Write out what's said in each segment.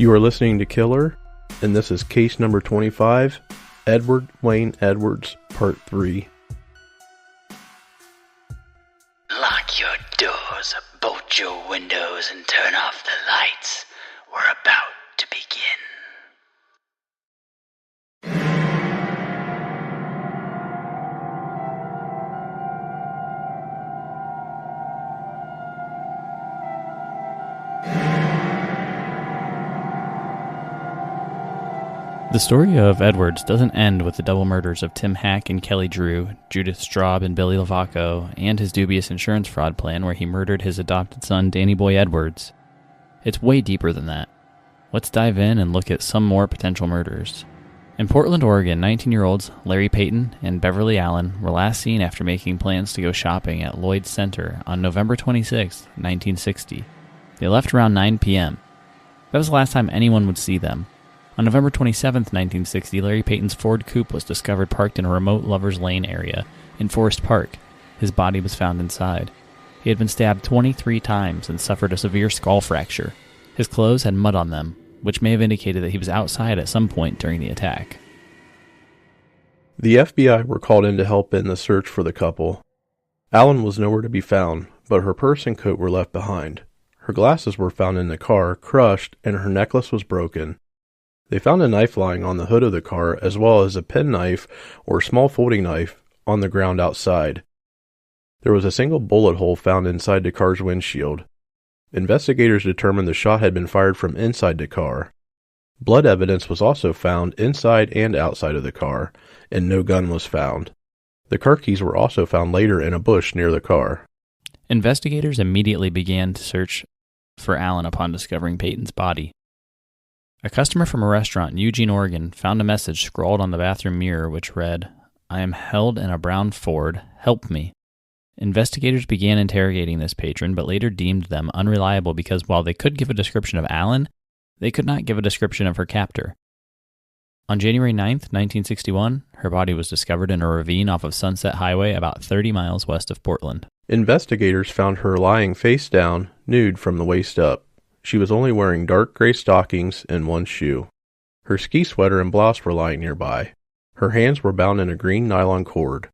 You are listening to Killer, and this is case number 25, Edward Wayne Edwards, Part 3. Lock your doors, bolt your windows, and turn off the lights. We're about to begin. The story of Edwards doesn't end with the double murders of Tim Hack and Kelly Drew, Judith Straub and Billy Lavaco, and his dubious insurance fraud plan where he murdered his adopted son, Danny Boy Edwards. It's way deeper than that. Let's dive in and look at some more potential murders. In Portland, Oregon, 19-year-olds Larry Payton and Beverly Allen were last seen after making plans to go shopping at Lloyd's Center on November 26, 1960. They left around 9 p.m. That was the last time anyone would see them. On November 27, 1960, Larry Payton's Ford coupe was discovered parked in a remote Lover's Lane area in Forest Park. His body was found inside. He had been stabbed 23 times and suffered a severe skull fracture. His clothes had mud on them, which may have indicated that he was outside at some point during the attack. The FBI were called in to help in the search for the couple. Allen was nowhere to be found, but her purse and coat were left behind. Her glasses were found in the car, crushed, and her necklace was broken. They found a knife lying on the hood of the car, as well as a penknife or small folding knife on the ground outside. There was a single bullet hole found inside the car's windshield. Investigators determined the shot had been fired from inside the car. Blood evidence was also found inside and outside of the car, and no gun was found. The car keys were also found later in a bush near the car. Investigators immediately began to search for Allen upon discovering Payton's body. A customer from a restaurant in Eugene, Oregon, found a message scrawled on the bathroom mirror which read, "I am held in a brown Ford. Help me." Investigators began interrogating this patron, but later deemed them unreliable because while they could give a description of Allen, they could not give a description of her captor. On January 9th, 1961, her body was discovered in a ravine off of Sunset Highway about 30 miles west of Portland. Investigators found her lying face down, nude from the waist up. She was only wearing dark gray stockings and one shoe. Her ski sweater and blouse were lying nearby. Her hands were bound in a green nylon cord.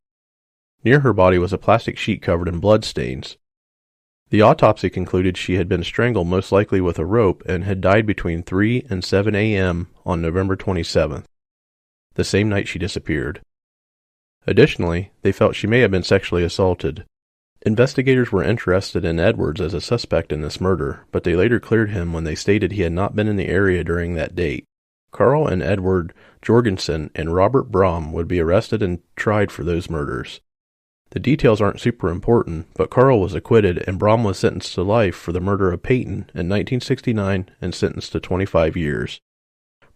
Near her body was a plastic sheet covered in bloodstains. The autopsy concluded she had been strangled most likely with a rope and had died between 3 and 7 a.m. on November 27th, the same night she disappeared. Additionally, they felt she may have been sexually assaulted. Investigators were interested in Edwards as a suspect in this murder, but they later cleared him when they stated he had not been in the area during that date. Carl and Edward Jorgensen and Robert Brom would be arrested and tried for those murders. The details aren't super important, but Carl was acquitted and Brom was sentenced to life for the murder of Payton in 1969 and sentenced to 25 years.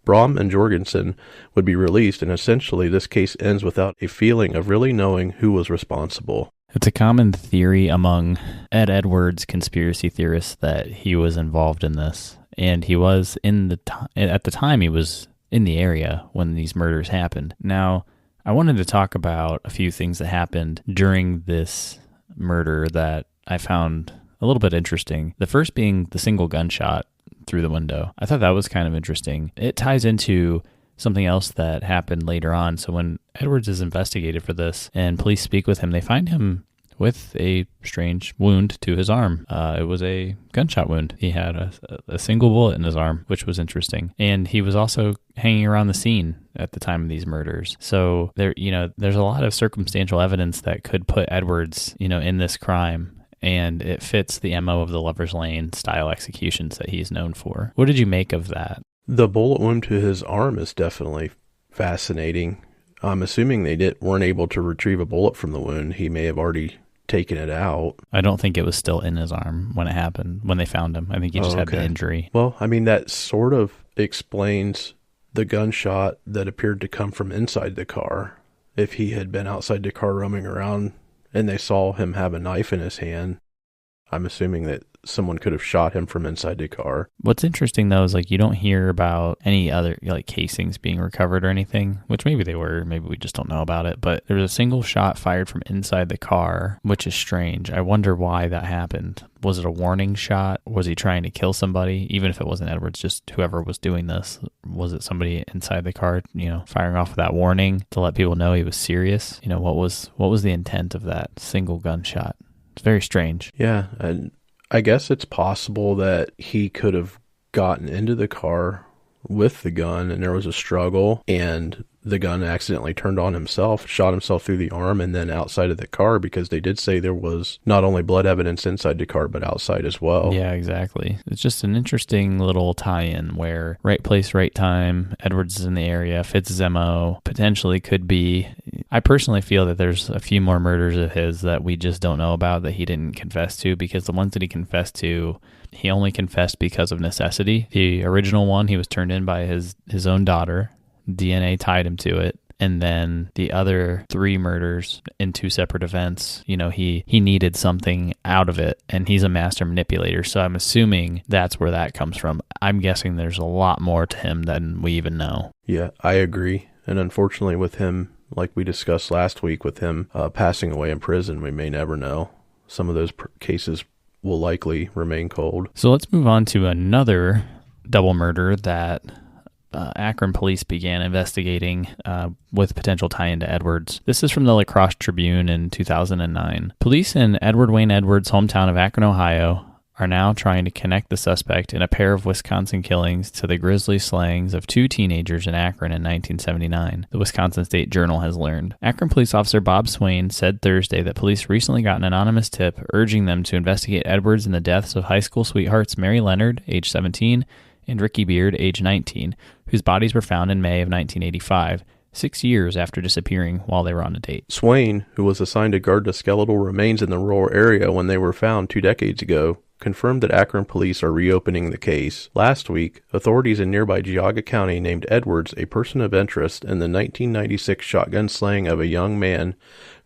Brom and Jorgensen would be released, and essentially this case ends without a feeling of really knowing who was responsible. It's a common theory among Ed Edwards conspiracy theorists that he was involved in this, and he was at the time he was in the area when these murders happened. Now, I wanted to talk about a few things that happened during this murder that I found a little bit interesting. The first being the single gunshot through the window. I thought that was kind of interesting. It ties into something else that happened later on. So when Edwards is investigated for this and police speak with him, they find him with a strange wound to his arm. It was a gunshot wound. He had a single bullet in his arm, which was interesting. And he was also hanging around the scene at the time of these murders. So there's a lot of circumstantial evidence that could put Edwards, in this crime. And it fits the MO of the Lover's Lane style executions that he's known for. What did you make of that? The bullet wound to his arm is definitely fascinating. I'm assuming they weren't able to retrieve a bullet from the wound. He may have already taken it out. I don't think it was still in his arm when it happened, when they found him. I think he just had the injury. Well, that sort of explains the gunshot that appeared to come from inside the car. If he had been outside the car roaming around and they saw him have a knife in his hand, I'm assuming that someone could have shot him from inside the car. What's interesting, though, is like you don't hear about any other like casings being recovered or anything, which maybe they were, maybe we just don't know about it. But there was a single shot fired from inside the car, which is strange. I wonder why that happened. Was it a warning shot? Was he trying to kill somebody? Even if it wasn't Edwards, just whoever was doing this. Was it somebody inside the car, firing off that warning to let people know he was serious? What was the intent of that single gunshot? It's very strange. Yeah, and I guess it's possible that he could have gotten into the car with the gun and there was a struggle and the gun accidentally turned on himself, shot himself through the arm and then outside of the car, because they did say there was not only blood evidence inside the car but outside as well. Yeah, exactly. It's just an interesting little tie-in where right place, right time, Edwards is in the area, fits his MO, potentially could be. I personally feel that there's a few more murders of his that we just don't know about that he didn't confess to, because the ones that he confessed to, he only confessed because of necessity. The original one, he was turned in by his own daughter. DNA tied him to it. And then the other 3 murders in 2 separate events, he needed something out of it, and he's a master manipulator. So I'm assuming that's where that comes from. I'm guessing there's a lot more to him than we even know. Yeah, I agree. And unfortunately with him, like we discussed last week, with him passing away in prison, we may never know. Some of those cases will likely remain cold. So let's move on to another double murder that Akron police began investigating with potential tie-in to Edwards. This is from the La Crosse Tribune in 2009. Police in Edward Wayne Edwards' hometown of Akron, Ohio, are now trying to connect the suspect in a pair of Wisconsin killings to the grisly slayings of 2 teenagers in Akron in 1979, the Wisconsin State Journal has learned. Akron police officer Bob Swain said Thursday that police recently got an anonymous tip urging them to investigate Edwards and the deaths of high school sweethearts Mary Leonard, age 17, and Ricky Beard, age 19, whose bodies were found in May of 1985, 6 years after disappearing while they were on a date. Swain, who was assigned to guard the skeletal remains in the rural area when they were found 2 decades ago, confirmed that Akron police are reopening the case. Last week, authorities in nearby Geauga County named Edwards a person of interest in the 1996 shotgun slaying of a young man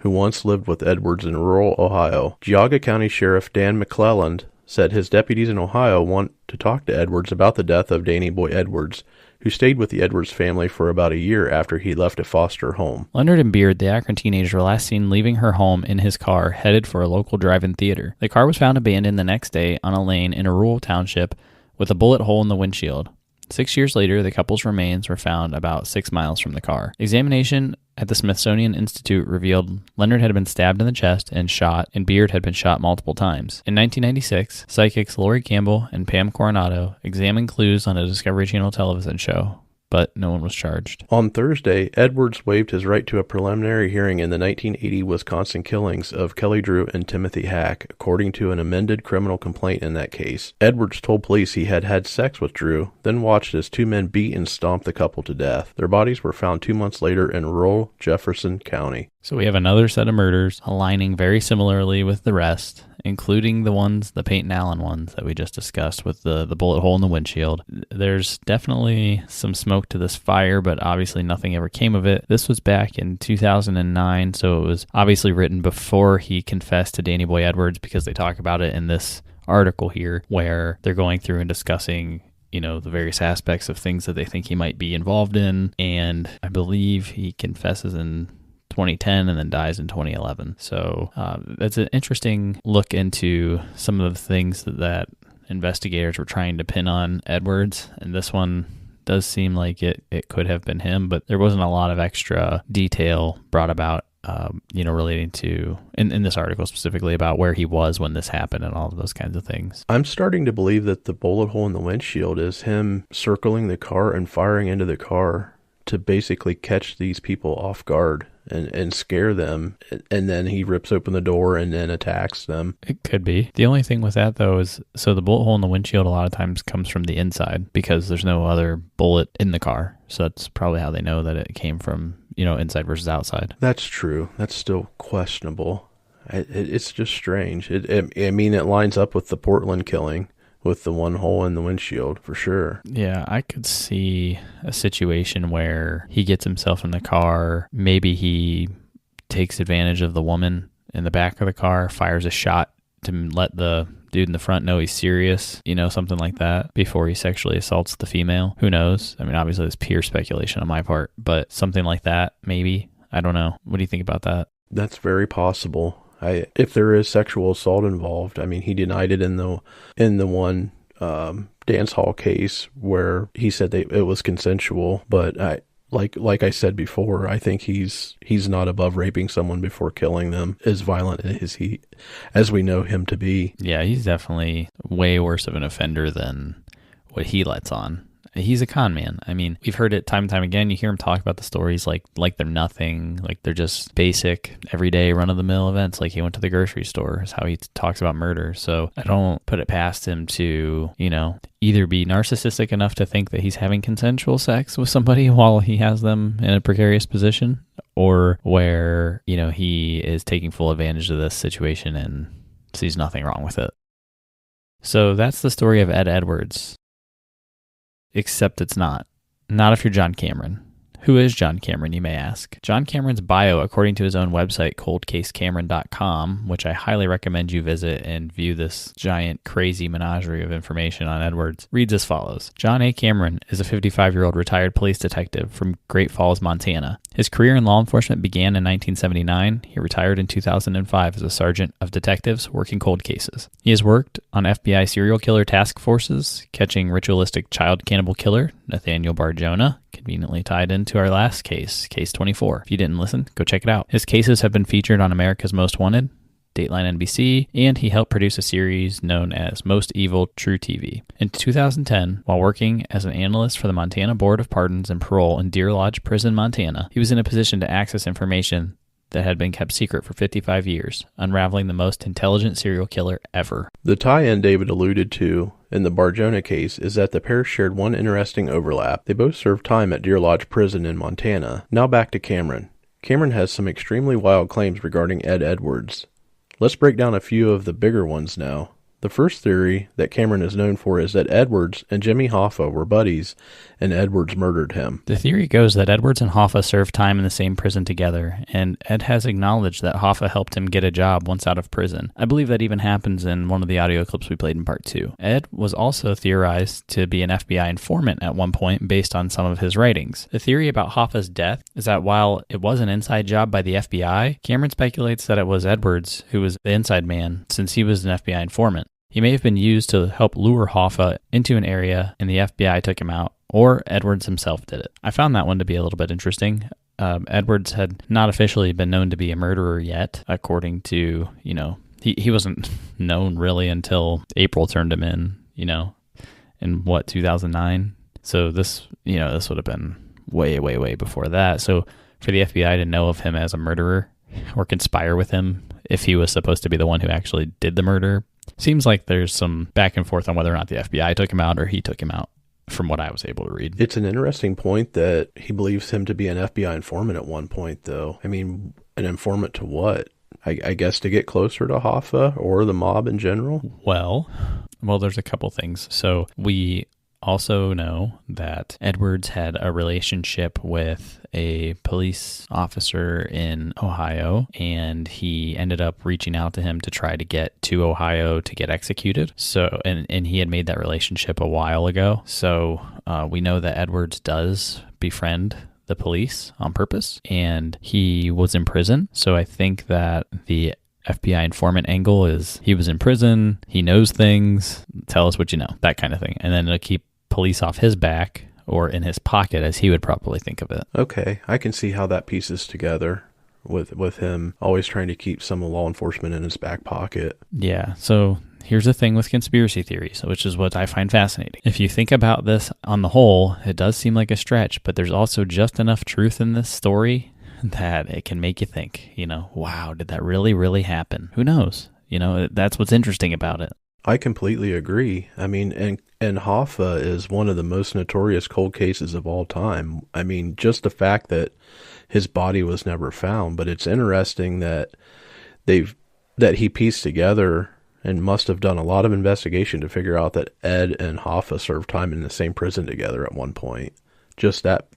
who once lived with Edwards in rural Ohio. Geauga County Sheriff Dan McClelland said his deputies in Ohio want to talk to Edwards about the death of Danny Boy Edwards, who stayed with the Edwards family for about a year after he left a foster home. Leonard and Beard, the Akron teenager, were last seen leaving her home in his car, headed for a local drive-in theater. The car was found abandoned the next day on a lane in a rural township with a bullet hole in the windshield. 6 years later, the couple's remains were found about 6 miles from the car. Examination at the Smithsonian Institute revealed Leonard had been stabbed in the chest and shot, and Beard had been shot multiple times. In 1996, psychics Lori Campbell and Pam Coronado examined clues on a Discovery Channel television show, but no one was charged. On Thursday, Edwards waived his right to a preliminary hearing in the 1980 Wisconsin killings of Kelly Drew and Timothy Hack, according to an amended criminal complaint in that case. Edwards told police he had had sex with Drew, then watched as 2 men beat and stomped the couple to death. Their bodies were found 2 months later in rural Jefferson County. So we have another set of murders aligning very similarly with the rest, including the Peyton Allen ones that we just discussed with the bullet hole in the windshield. There's definitely some smoke to this fire, but obviously nothing ever came of it. This was back in 2009, so it was obviously written before he confessed to Danny Boy Edwards, because they talk about it in this article here where they're going through and discussing the various aspects of things that they think he might be involved in, and I believe he confesses in 2010 and then dies in 2011. So that's an interesting look into some of the things that investigators were trying to pin on Edwards, and this one does seem like it could have been him, but there wasn't a lot of extra detail brought about relating to, in this article specifically, about where he was when this happened and all of those kinds of things. I'm starting to believe that the bullet hole in the windshield is him circling the car and firing into the car to basically catch these people off guard and scare them, and then he rips open the door and then attacks them. It could be. The only thing with that, though, is so the bullet hole in the windshield a lot of times comes from the inside because there's no other bullet in the car. So that's probably how they know that it came from, inside versus outside. That's true. That's still questionable. It's just strange. It lines up with the Portland killing, with the one hole in the windshield, for sure. Yeah, I could see a situation where he gets himself in the car. Maybe he takes advantage of the woman in the back of the car, fires a shot to let the dude in the front know he's serious, something like that, before he sexually assaults the female. Who knows? I mean, obviously it's pure speculation on my part, but something like that, maybe. I don't know. What do you think about that? That's very possible. If there is sexual assault involved, I mean, he denied it in the one dance hall case where he said it was consensual, but like I said before, I think he's not above raping someone before killing them, as violent as we know him to be. Yeah, he's definitely way worse of an offender than what he lets on. He's a con man. I mean, we've heard it time and time again. You hear him talk about the stories like they're nothing, like they're just basic, everyday, run-of-the-mill events. Like he went to the grocery store is how he talks about murder. So I don't put it past him to, either be narcissistic enough to think that he's having consensual sex with somebody while he has them in a precarious position, or where, he is taking full advantage of this situation and sees nothing wrong with it. So that's the story of Ed Edwards. Except it's not. Not if you're John Cameron. Who is John Cameron, you may ask? John Cameron's bio, according to his own website, coldcasecameron.com, which I highly recommend you visit and view this giant, crazy menagerie of information on Edwards, reads as follows. John A. Cameron is a 55-year-old retired police detective from Great Falls, Montana. His career in law enforcement began in 1979. He retired in 2005 as a sergeant of detectives working cold cases. He has worked on FBI serial killer task forces, catching ritualistic child cannibal killer Nathaniel Barjona, conveniently tied into our last case, Case 24. If you didn't listen, go check it out. His cases have been featured on America's Most Wanted, Dateline NBC, and he helped produce a series known as Most Evil True TV. In 2010, while working as an analyst for the Montana Board of Pardons and Parole in Deer Lodge Prison, Montana, he was in a position to access information that had been kept secret for 55 years, unraveling the most intelligent serial killer ever. The tie-in David alluded to in the Barjona case is that the pair shared one interesting overlap. They both served time at Deer Lodge Prison in Montana. Now back to Cameron. Cameron has some extremely wild claims regarding Ed Edwards. Let's break down a few of the bigger ones now. The first theory that Cameron is known for is that Edwards and Jimmy Hoffa were buddies, and Edwards murdered him. The theory goes that Edwards and Hoffa served time in the same prison together, and Ed has acknowledged that Hoffa helped him get a job once out of prison. I believe that even happens in one of the audio clips we played in part 2. Ed was also theorized to be an FBI informant at one point based on some of his writings. The theory about Hoffa's death is that while it was an inside job by the FBI, Cameron speculates that it was Edwards who was the inside man, since he was an FBI informant. He may have been used to help lure Hoffa into an area and the FBI took him out, or Edwards himself did it. I found that one to be a little bit interesting. Edwards had not officially been known to be a murderer yet, according to, he wasn't known really until April turned him in 2009. So this would have been way, way, way before that. So for the FBI to know of him as a murderer or conspire with him if he was supposed to be the one who actually did the murder, seems like there's some back and forth on whether or not the FBI took him out or he took him out, from what I was able to read. It's an interesting point that he believes him to be an FBI informant at one point, though. I mean, an informant to what? I guess to get closer to Hoffa or the mob in general? Well, there's a couple things. So we also know that Edwards had a relationship with a police officer in Ohio, and he ended up reaching out to him to try to get to Ohio to get executed. So, and he had made that relationship a while ago. So we know that Edwards does befriend the police on purpose, and he was in prison. So I think that the FBI informant angle is he was in prison, he knows things, tell us what you know, that kind of thing. And then it'll keep police off his back, or in his pocket, as he would probably think of it. Okay, I can see how that pieces together with him always trying to keep some law enforcement in his back pocket. Yeah, so here's the thing with conspiracy theories, which is what I find fascinating. If you think about this on the whole, it does seem like a stretch, but there's also just enough truth in this story that it can make you think, wow, did that really, really happen? Who knows? That's what's interesting about it. I completely agree. I mean, and Hoffa is one of the most notorious cold cases of all time. I mean, just the fact that his body was never found, but it's interesting that he pieced together and must have done a lot of investigation to figure out that Ed and Hoffa served time in the same prison together at one point. Just that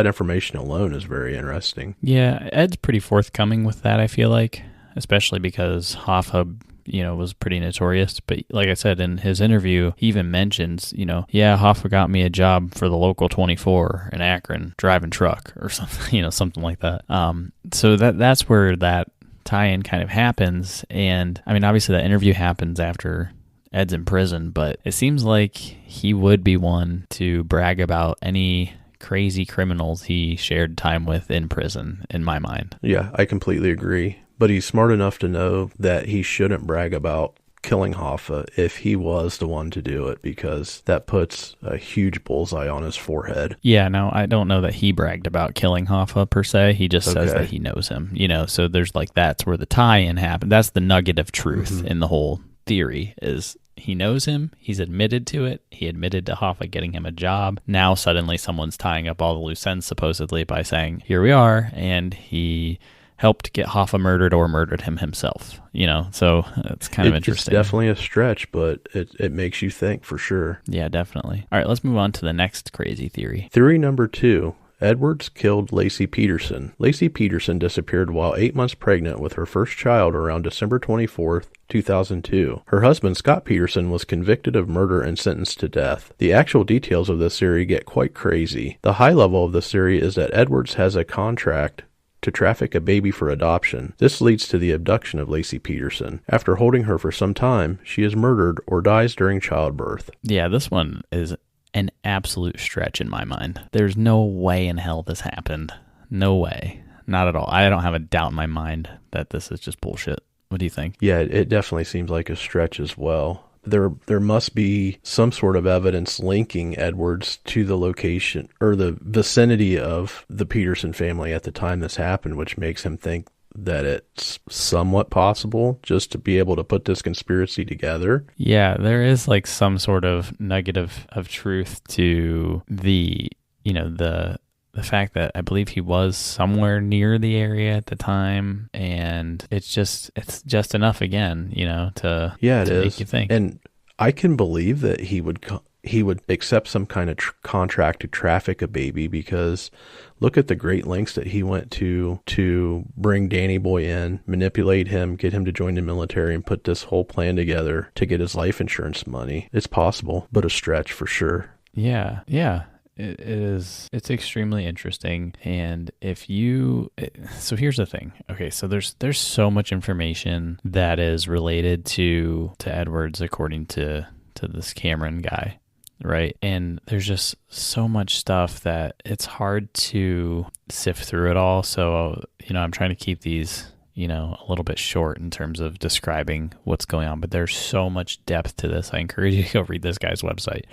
information alone is very interesting. Yeah, Ed's pretty forthcoming with that, I feel like, especially because Hoffa, was pretty notorious. But like I said, in his interview, he even mentions, yeah, Hoffa got me a job for the local 24 in Akron, driving truck or something, something like that. So that's where that tie-in kind of happens. And I mean, obviously that interview happens after Ed's in prison, but it seems like he would be one to brag about any crazy criminals he shared time with in prison, in my mind. Yeah, I completely agree. But he's smart enough to know that he shouldn't brag about killing Hoffa if he was the one to do it, because that puts a huge bullseye on his forehead. Yeah, no, I don't know that he bragged about killing Hoffa per se. He just says that he knows him, so there's that's where the tie-in happened. That's the nugget of truth in the whole theory is he knows him. He's admitted to it. He admitted to Hoffa getting him a job. Now suddenly someone's tying up all the loose ends supposedly by saying, here we are, and he helped get Hoffa murdered or murdered him himself, so it's kind of interesting. It's definitely a stretch, but it makes you think for sure. Yeah, definitely. All right, let's move on to the next crazy theory. Theory number 2. Edwards killed Lacey Peterson. Lacey Peterson disappeared while 8 months pregnant with her first child around December 24th, 2002. Her husband, Scott Peterson, was convicted of murder and sentenced to death. The actual details of this theory get quite crazy. The high level of this theory is that Edwards has a contract to traffic a baby for adoption. This leads to the abduction of Lacey Peterson. After holding her for some time, she is murdered or dies during childbirth. Yeah, this one is an absolute stretch in my mind. There's no way in hell this happened. No way. Not at all. I don't have a doubt in my mind that this is just bullshit. What do you think? Yeah, it definitely seems like a stretch as well. There must be some sort of evidence linking Edwards to the location or the vicinity of the Peterson family at the time this happened, which makes him think that it's somewhat possible just to be able to put this conspiracy together. Yeah, there is some sort of nugget of truth to the fact that I believe he was somewhere near the area at the time, and it's just enough again, to make you think. And I can believe that he would accept some kind of contract to traffic a baby, because look at the great lengths that he went to bring Danny Boy in, manipulate him, get him to join the military, and put this whole plan together to get his life insurance money. It's possible, but a stretch for sure. Yeah. It is. It's extremely interesting. And so here's the thing. Okay, so there's so much information that is related to Edwards according to this Cameron guy, right? And there's just so much stuff that it's hard to sift through it all. So, I'm trying to keep these, a little bit short in terms of describing what's going on, but there's so much depth to this. I encourage you to go read this guy's website.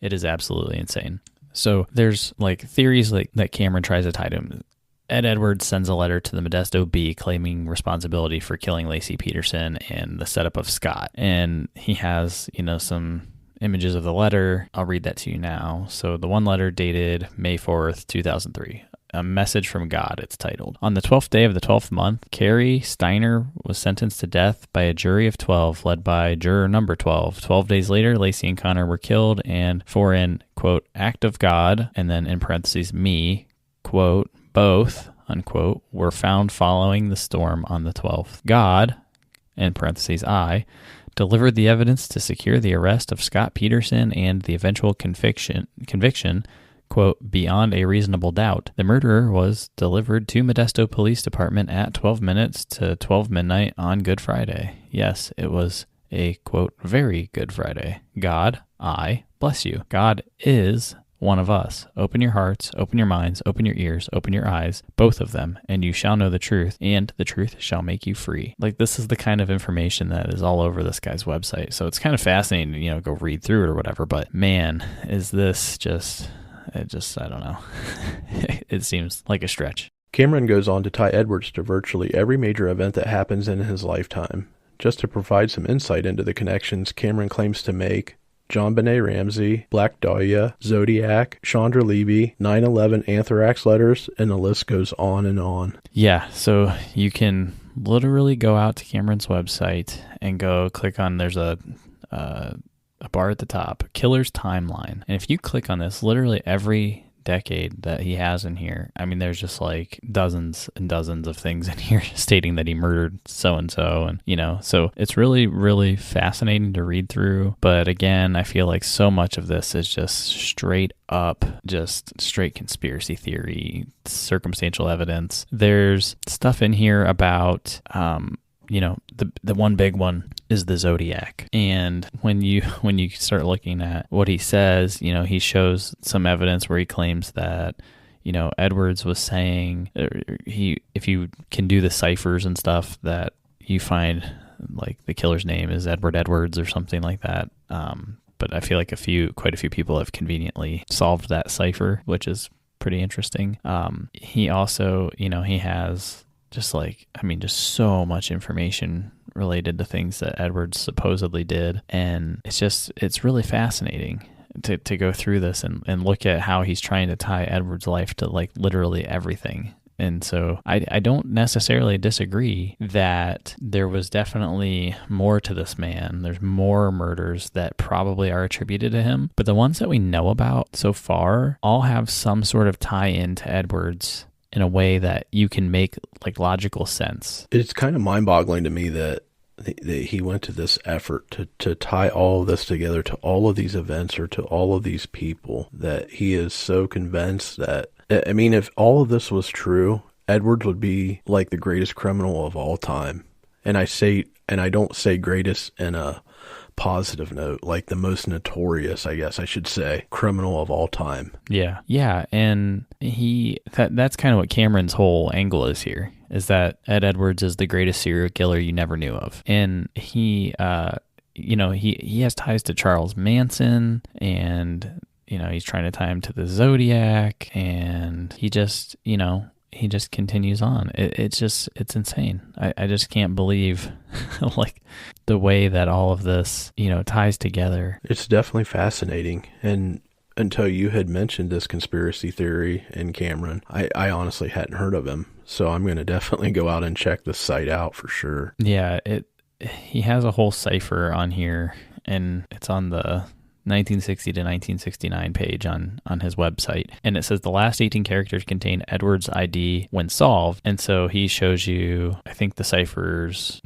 It is absolutely insane. So there's theories that Cameron tries to tie to him. Ed Edwards sends a letter to the Modesto Bee claiming responsibility for killing Lacey Peterson and the setup of Scott. And he has, some images of the letter. I'll read that to you now. So the one letter dated May 4th, 2003. A Message from God, it's titled. On the 12th day of the 12th month, Carrie Steiner was sentenced to death by a jury of 12, led by juror number 12. 12 days later, Lacey and Connor were killed, and for an, quote, act of God, and then in parentheses, me, quote, both, unquote, were found following the storm on the 12th. God, in parentheses, I, delivered the evidence to secure the arrest of Scott Peterson and the eventual conviction, quote, beyond a reasonable doubt. The murderer was delivered to Modesto Police Department at 12 minutes to 12 midnight on Good Friday. Yes, it was a, quote, very good Friday. God, I bless you. God is one of us. Open your hearts, open your minds, open your ears, open your eyes, both of them, and you shall know the truth, and the truth shall make you free. This is the kind of information that is all over this guy's website. So it's kind of fascinating to, go read through it or whatever, but man, is this I don't know. It seems like a stretch. Cameron goes on to tie Edwards to virtually every major event that happens in his lifetime. Just to provide some insight into the connections Cameron claims to make, John Benet Ramsey, Black Dahlia, Zodiac, Chandra Levy, 9/11 anthrax letters, and the list goes on and on. Yeah, so you can literally go out to Cameron's website and go click on, there's a bar at the top, Killer's Timeline. And if you click on this, literally every decade that he has in here. I mean, there's just like dozens and dozens of things in here stating that he murdered so-and-so. And, you know, so it's really, really fascinating to read through. But again, I feel like so much of this is just straight up, just straight conspiracy theory, circumstantial evidence. There's stuff in here about, you know, the one big one is the Zodiac. And when you start looking at what he says, you know, he shows some evidence where he claims that, you know, Edwards was saying if you can do the ciphers and stuff, that you find like the killer's name is Edward Edwards or something like that. But I feel like quite a few people have conveniently solved that cipher, which is pretty interesting. He also, you know, he has just so much information related to things that Edwards supposedly did. And it's really fascinating to go through this and look at how he's trying to tie Edwards' life to like literally everything. And so I don't necessarily disagree that there was definitely more to this man. There's more murders that probably are attributed to him. But the ones that we know about so far all have some sort of tie in to Edwards in a way that you can make like logical sense. It's kind of mind-boggling to me that he went to this effort to tie all of this together, to all of these events or to all of these people, that he is so convinced that, I mean, if all of this was true, Edwards would be like the greatest criminal of all time. And I don't say greatest in a positive note, like the most notorious, I guess I should say, criminal of all time. Yeah. Yeah. And that's kind of what Cameron's whole angle is here, is that Ed Edwards is the greatest serial killer you never knew of. And he has ties to Charles Manson, and, you know, he's trying to tie him to the Zodiac, and he just continues on. It's insane. I just can't believe like the way that all of this, you know, ties together. It's definitely fascinating. And until you had mentioned this conspiracy theory in Cameron, I honestly hadn't heard of him. So I'm going to definitely go out and check this site out for sure. Yeah, he has a whole cipher on here, and it's on the 1960 to 1969 page on his website. And it says the last 18 characters contain Edwards' ID when solved. And so he shows you, I think, the ciphers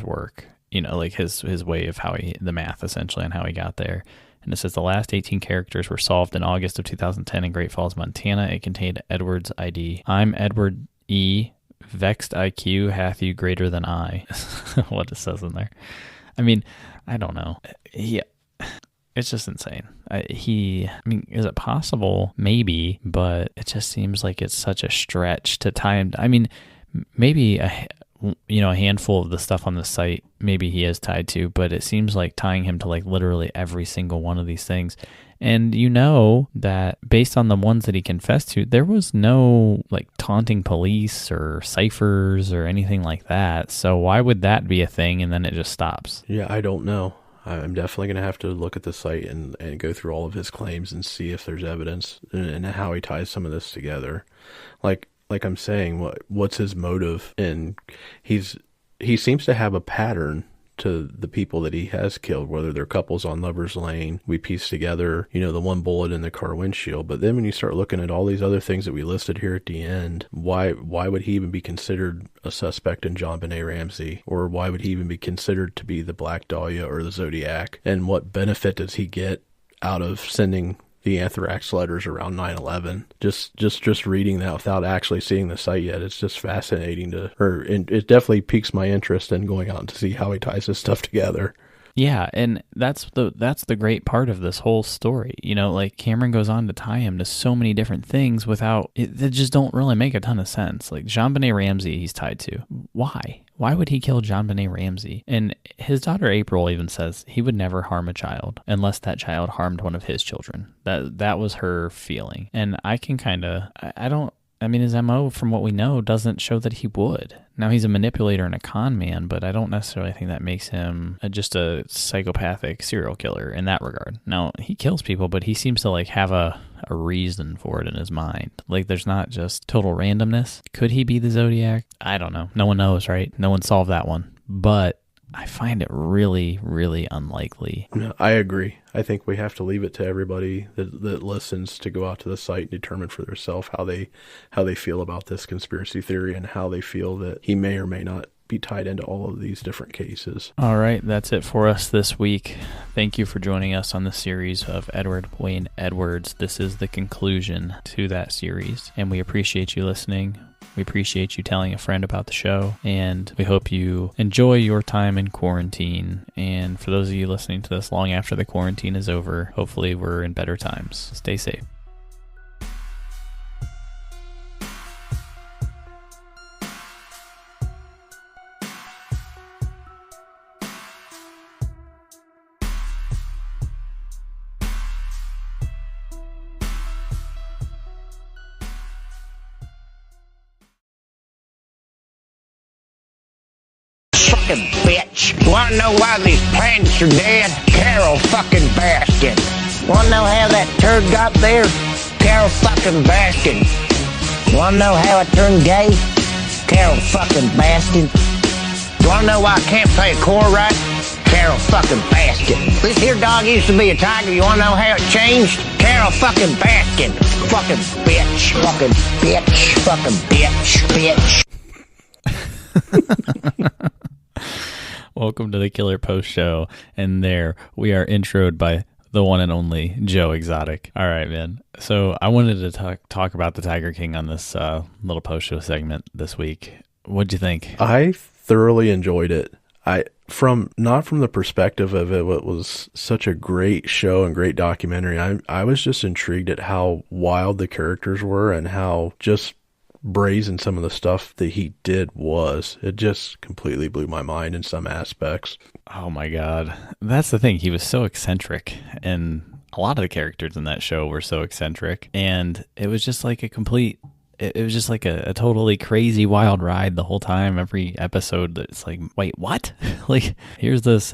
work, you know, like his way of the math essentially on how he got there. And it says the last 18 characters were solved in August of 2010 in Great Falls, Montana. It contained Edwards' ID. I'm Edward E. Vexed IQ hath you greater than I. What it says in there. I mean, I don't know. Yeah. It's just insane. Is it possible? Maybe, but it just seems like it's such a stretch to tie him. I mean, maybe a handful of the stuff on the site, maybe he is tied to, but it seems like tying him to like literally every single one of these things. And you know that based on the ones that he confessed to, there was no like taunting police or ciphers or anything like that. So why would that be a thing and then it just stops? Yeah, I don't know. I'm definitely going to have to look at the site and go through all of his claims and see if there's evidence and how he ties some of this together. Like I'm saying, what's his motive? And he seems to have a pattern to the people that he has killed, whether they're couples on Lover's Lane. We piece together, you know, the one bullet in the car windshield. But then when you start looking at all these other things that we listed here at the end, why would he even be considered a suspect in JonBenet Ramsey? Or why would he even be considered to be the Black Dahlia or the Zodiac? And what benefit does he get out of sending the anthrax letters around 9/11? Just reading that without actually seeing the site yet, it's just fascinating it definitely piques my interest in going out to see how he ties this stuff together. Yeah, and that's the great part of this whole story. You know, like Cameron goes on to tie him to so many different things that just don't really make a ton of sense. Like JonBenet Ramsey he's tied to. Why? Why would he kill JonBenet Ramsey? And his daughter April even says he would never harm a child unless that child harmed one of his children. That was her feeling. And I can his MO, from what we know, doesn't show that he would. Now, he's a manipulator and a con man, but I don't necessarily think that makes him just a psychopathic serial killer in that regard. Now, he kills people, but he seems to like have a reason for it in his mind. Like, there's not just total randomness. Could he be the Zodiac? I don't know. No one knows, right? No one solved that one. But I find it really, really unlikely. No, I agree. I think we have to leave it to everybody that listens to go out to the site and determine for themselves how they feel about this conspiracy theory and how they feel that he may or may not be tied into all of these different cases. All right, that's it for us this week. Thank you for joining us on the series of Edward Wayne Edwards. This is the conclusion to that series, and we appreciate you listening. We appreciate you telling a friend about the show, and we hope you enjoy your time in quarantine. And for those of you listening to this long after the quarantine is over, hopefully we're in better times. Stay safe. Fucking bitch. Wanna know why these plants are dead? Carol fucking Baskin. Wanna know how that turd got there? Carol fucking Baskin. Wanna know how I turned gay? Carol fucking Baskin. Wanna know why I can't play a chord right? Carol fucking Baskin. This here dog used to be a tiger. You wanna know how it changed? Carol fucking Baskin. Fucking bitch. Fucking bitch. Fucking bitch. Bitch. Welcome to the Killer Post Show, and there we are introed by the one and only Joe Exotic. All right, man. So I wanted to talk about the Tiger King on this little post show segment this week. What'd you think? I thoroughly enjoyed it. Not from the perspective of it was such a great show and great documentary. I was just intrigued at how wild the characters were and how just brazen some of the stuff that he did was. It just completely blew my mind in some aspects. Oh my God. That's the thing. He was so eccentric, and a lot of the characters in that show were so eccentric, and it was just like it was just like a totally crazy wild ride the whole time. Every episode that's like, wait, what? Like, here's this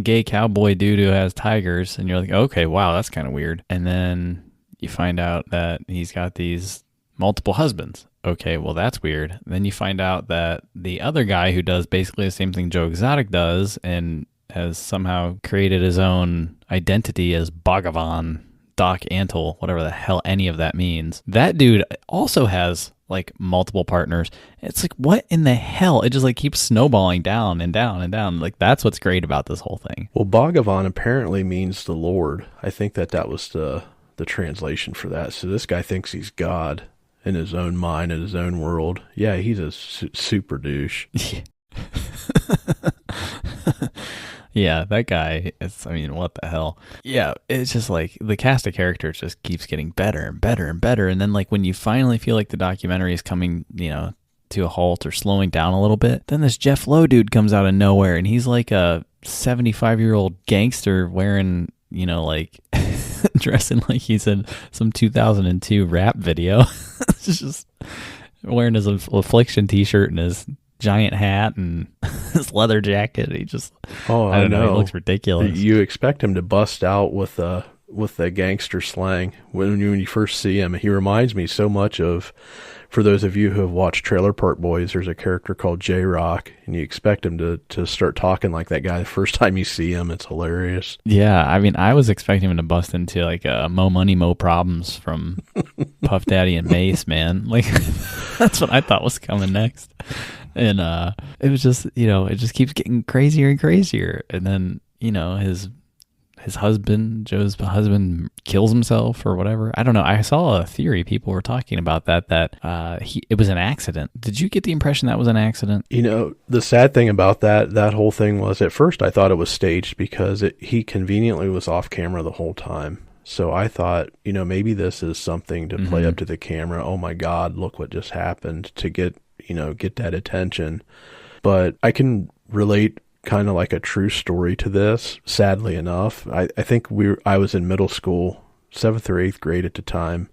gay cowboy dude who has tigers, and you're like, okay, wow, that's kind of weird. And then you find out that he's got these multiple husbands. Okay, well, that's weird. Then you find out that the other guy who does basically the same thing Joe Exotic does and has somehow created his own identity as Bhagavan, Doc Antle, whatever the hell any of that means. That dude also has like multiple partners. It's like, what in the hell? It just like keeps snowballing down and down and down. Like, that's what's great about this whole thing. Well, Bhagavan apparently means the Lord. I think that was the translation for that. So this guy thinks he's God in his own mind, in his own world. Yeah, he's a super douche. Yeah, that guy, what the hell? Yeah, it's just like the cast of characters just keeps getting better and better and better. And then like when you finally feel like the documentary is coming, to a halt or slowing down a little bit, then this Jeff Lowe dude comes out of nowhere, and he's like a 75-year-old gangster wearing, like dressing like he's in some 2002 rap video. Just wearing his Affliction t-shirt and his giant hat and his leather jacket. He just, I don't know. He looks ridiculous. You expect him to bust out with the gangster slang when you first see him. He reminds me so much of, for those of you who have watched Trailer Park Boys, there's a character called J-Rock, and you expect him to start talking like that guy the first time you see him. It's hilarious. Yeah, I was expecting him to bust into like Mo Money, Mo Problems from Puff Daddy and Mace, man. Like, that's what I thought was coming next. And it was just, it just keeps getting crazier and crazier. And then, his husband, Joe's husband, kills himself or whatever. I don't know. I saw a theory. People were talking about that it was an accident. Did you get the impression that was an accident? The sad thing about that whole thing was, at first I thought it was staged because he conveniently was off camera the whole time. So I thought, maybe this is something to play up to the camera. Oh my God, look what just happened, to get that attention. But I can relate kind of like a true story to this, sadly enough. I think I was in middle school, 7th or 8th grade at the time,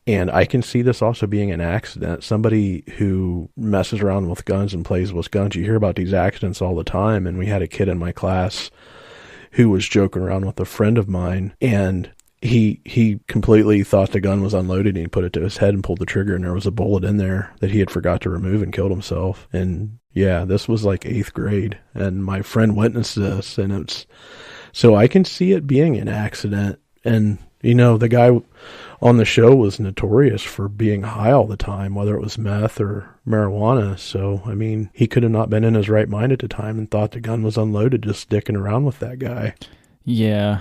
and I can see this also being an accident. Somebody who messes around with guns and plays with guns, you hear about these accidents all the time. And we had a kid in my class who was joking around with a friend of mine, and he completely thought the gun was unloaded, and he put it to his head and pulled the trigger, and there was a bullet in there that he had forgot to remove, and killed himself. And Yeah, this was like 8th grade, and my friend witnessed this, and so I can see it being an accident. And, the guy on the show was notorious for being high all the time, whether it was meth or marijuana. So, I mean, he could have not been in his right mind at the time and thought the gun was unloaded, just dicking around with that guy. Yeah,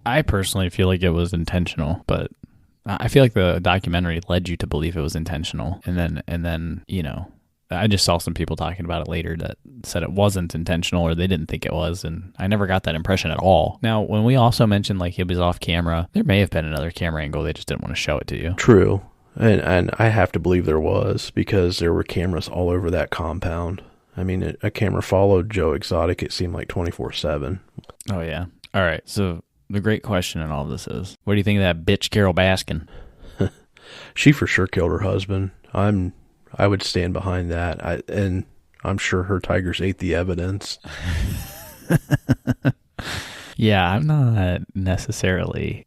I personally feel like it was intentional, but I feel like the documentary led you to believe it was intentional. And then, I just saw some people talking about it later that said it wasn't intentional or they didn't think it was, and I never got that impression at all. Now, when we also mentioned like he was off camera, there may have been another camera angle. They just didn't want to show it to you. True. And I have to believe there was, because there were cameras all over that compound. I mean, a camera followed Joe Exotic, it seemed like 24/7. Oh, yeah. All right. So the great question in all this is, what do you think of that bitch Carol Baskin? She for sure killed her husband. I would stand behind that. And I'm sure her tigers ate the evidence. Yeah, I'm not necessarily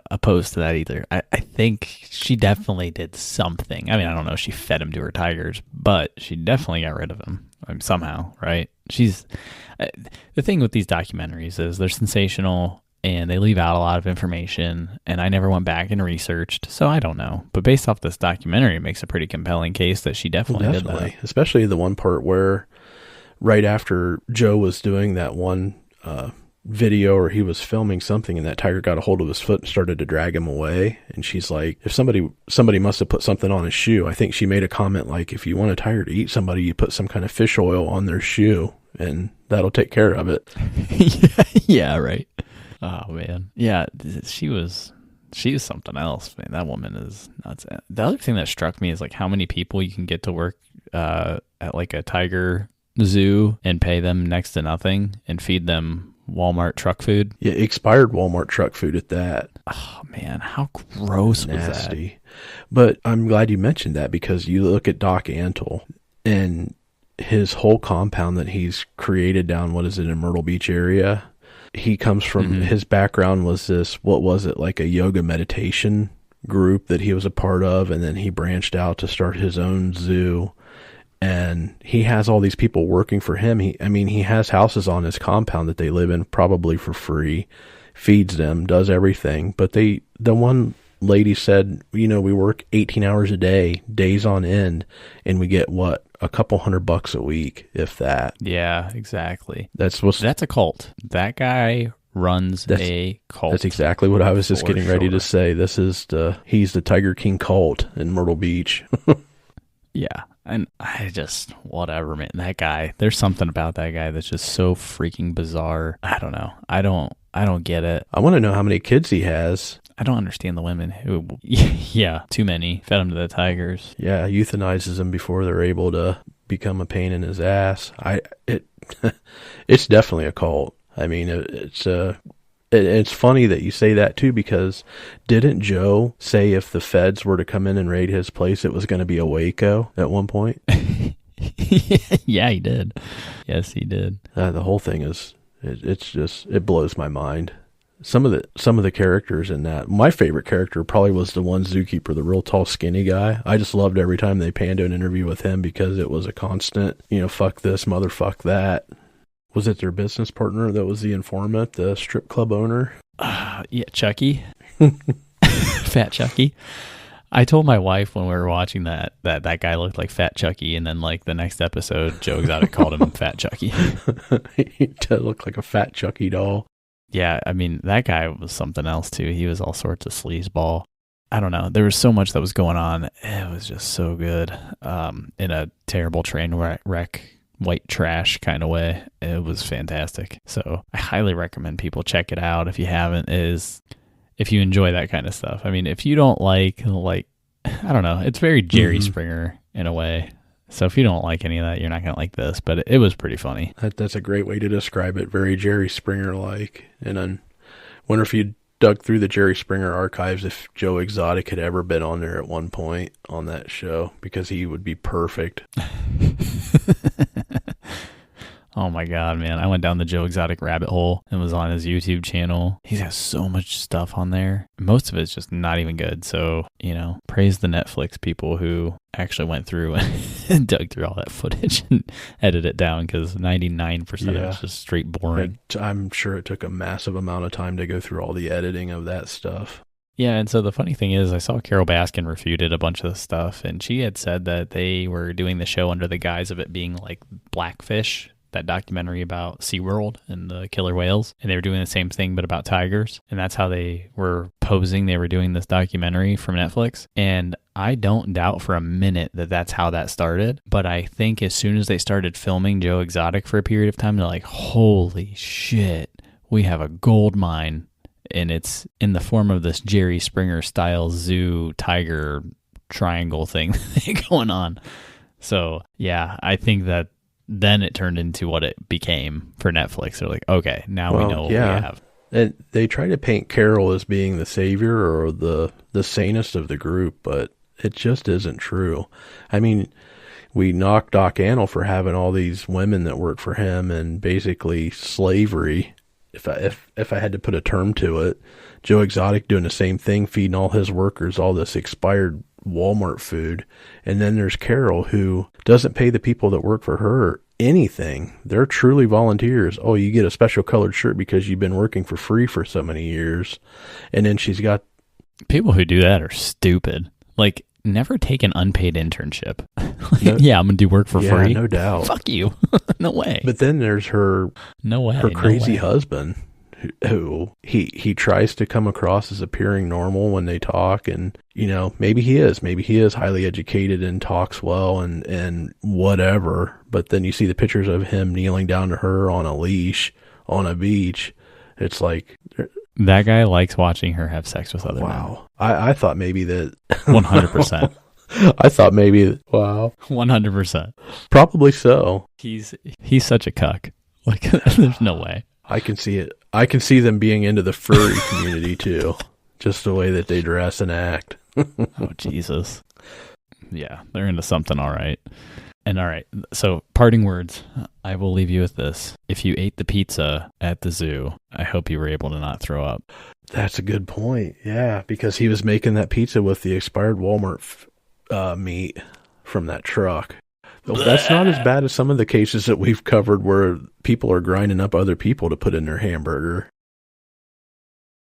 opposed to that either. I think she definitely did something. I mean, I don't know if she fed him to her tigers, but she definitely got rid of him somehow, right? The thing with these documentaries is they're sensational and they leave out a lot of information, and I never went back and researched, so I don't know. But based off this documentary, it makes a pretty compelling case that she definitely did that. Especially the one part where right after Joe was doing that one video, or he was filming something, and that tiger got a hold of his foot and started to drag him away, and she's like, if somebody must have put something on his shoe. I think she made a comment like, if you want a tiger to eat somebody, you put some kind of fish oil on their shoe and that'll take care of it. Yeah, right. Oh man, yeah, she was something else, man. That woman is nuts. The other thing that struck me is like how many people you can get to work at like a tiger zoo and pay them next to nothing and feed them Walmart truck food. Yeah, expired Walmart truck food at that. Oh man, how gross was that? Nasty. But I'm glad you mentioned that, because you look at Doc Antle and his whole compound that he's created down, in Myrtle Beach area. He comes from, his background was like a yoga meditation group that he was a part of, and then he branched out to start his own zoo. And he has all these people working for him. He has houses on his compound that they live in probably for free, feeds them, does everything. But the one lady said, we work 18 hours a day, days on end, and we get a couple $100 a week, if that. Yeah, exactly. That's a cult. That guy runs a cult. That's exactly what I was just getting ready to say. He's the Tiger King cult in Myrtle Beach. Yeah. And whatever, man. That guy, there's something about that guy that's just so freaking bizarre. I don't know. I don't get it. I want to know how many kids he has. I don't understand the women who, yeah, too many, fed them to the tigers. Yeah, euthanizes them before they're able to become a pain in his ass. It's definitely a cult. I mean, it's funny that you say that too, because didn't Joe say if the feds were to come in and raid his place, it was going to be a Waco at one point? Yeah, he did. Yes, he did. The whole thing it blows my mind. Some of the characters in that, my favorite character probably was the one zookeeper, the real tall, skinny guy. I just loved every time they panned to an interview with him, because it was a constant, fuck this, motherfuck that. Was it their business partner that was the informant, the strip club owner? Yeah, Chucky. Fat Chucky. I told my wife when we were watching that guy looked like Fat Chucky, and then like the next episode, Joe Exotic called him Fat Chucky. He did look like a Fat Chucky doll. Yeah, I mean, that guy was something else too. He was all sorts of sleazeball. I don't know. There was so much that was going on. It was just so good. In a terrible train wreck, white trash kind of way. It was fantastic. So I highly recommend people check it out if you haven't, if you enjoy that kind of stuff. I mean, if you don't like, I don't know, it's very Jerry Springer in a way. So if you don't like any of that, you're not going to like this, but it was pretty funny. That's a great way to describe it. Very Jerry Springer-like. And I wonder if you dug through the Jerry Springer archives, if Joe Exotic had ever been on there at one point on that show, because he would be perfect. Oh my God, man. I went down the Joe Exotic rabbit hole and was on his YouTube channel. He has so much stuff on there. Most of it's just not even good. So, praise the Netflix people who actually went through and dug through all that footage and edited it down, because 99% of it's just straight boring. I'm sure it took a massive amount of time to go through all the editing of that stuff. Yeah, and so the funny thing is, I saw Carol Baskin refuted a bunch of the stuff, and she had said that they were doing the show under the guise of it being like Blackfish, that documentary about SeaWorld and the killer whales, and they were doing the same thing but about tigers, and that's how they were posing. They were doing this documentary from Netflix, and I don't doubt for a minute that that's how that started, but I think as soon as they started filming Joe Exotic for a period of time, they're like, holy shit, we have a gold mine, and it's in the form of this Jerry Springer style zoo tiger triangle thing going on. So yeah, I think that then it turned into what it became for Netflix. They're like, okay, now we know what we have. And they try to paint Carol as being the savior or the sanest of the group, but it just isn't true. I mean, we knock Doc Antle for having all these women that work for him and basically slavery, if I had to put a term to it. Joe Exotic doing the same thing, feeding all his workers all this expired Walmart food. And then there's Carol, who doesn't pay the people that work for her anything. They're truly volunteers. Oh, you get a special colored shirt because you've been working for free for so many years. And then she's got... People who do that are stupid. Like, never take an unpaid internship. Yeah, I'm going to do work for free. No doubt. Fuck you. No way. But then there's her... No way. Her crazy husband, who he tries to come across as appearing normal when they talk, and maybe he is highly educated and talks well and whatever, but then you see the pictures of him kneeling down to her on a leash on a beach. It's like, that guy likes watching her have sex with other men. I thought maybe that 100%. I thought maybe, wow, 100%. Probably so. He's such a cuck. Like, there's no way. I can see it. I can see them being into the furry community too. Just the way that they dress and act. Oh, Jesus. Yeah, they're into something, all right. And all right, so parting words, I will leave you with this. If you ate the pizza at the zoo, I hope you were able to not throw up. That's a good point. Yeah, because he was making that pizza with the expired Walmart meat from that truck. That's not as bad as some of the cases that we've covered where people are grinding up other people to put in their hamburger.